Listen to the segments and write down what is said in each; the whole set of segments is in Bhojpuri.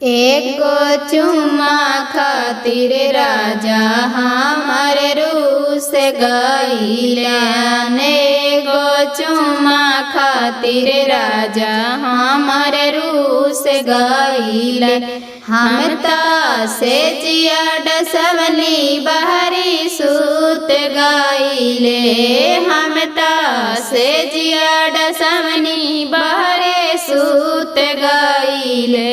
एगो चुम्मा खातिर राजा हमारे रूस गइलन। एगो चुम्मा खातिर राजा हमारे रूस गइलन। हम से जिया डसवनी बहरी सूत गइले। हम से जिया डसवनी बहरे सूत गइले।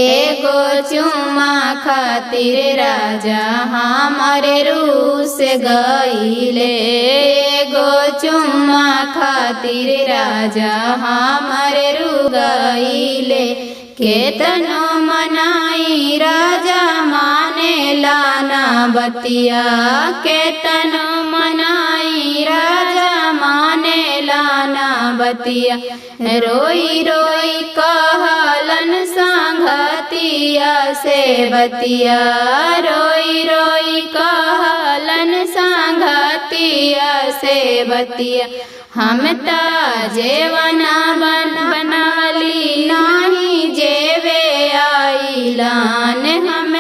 एगो चुम्मा खातिर राजा हमारे रूस गइले। एगो चुम्मा खातिर राजा हमारे रू गइले। केतनो मनाई राजा माने लाना बतिया। केतनो मनाई राजा माने लाना बतिया। रोई रोई कहलन संगतिया से बतिया। रोई रोई कहलन संगतिया से बतिया। हम जेवना बनवली नाही जेवे आइलान। हम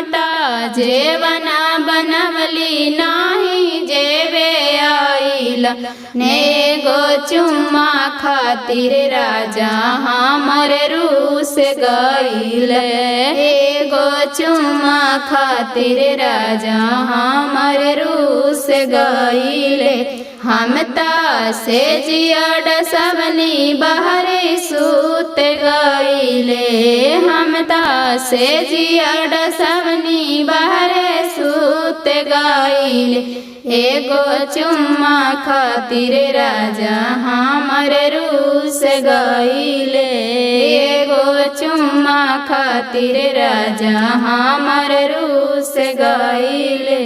जेवना बनवली नाही जेवे आइला। नेगो चुम्मा खातिर राजा हमारे रूस गइले। एगो चुम्मा खातिर राजा हमारे रूस गइले। हम से जिया डसवनी बहरे सूत गइले। हम से जिया डसवनी बहरे सूत गइले। एगो चुम्मा खातिर राजा हमारे रूस गइले। एगो चुम्मा खातिर राजा हमारे रूस गइले।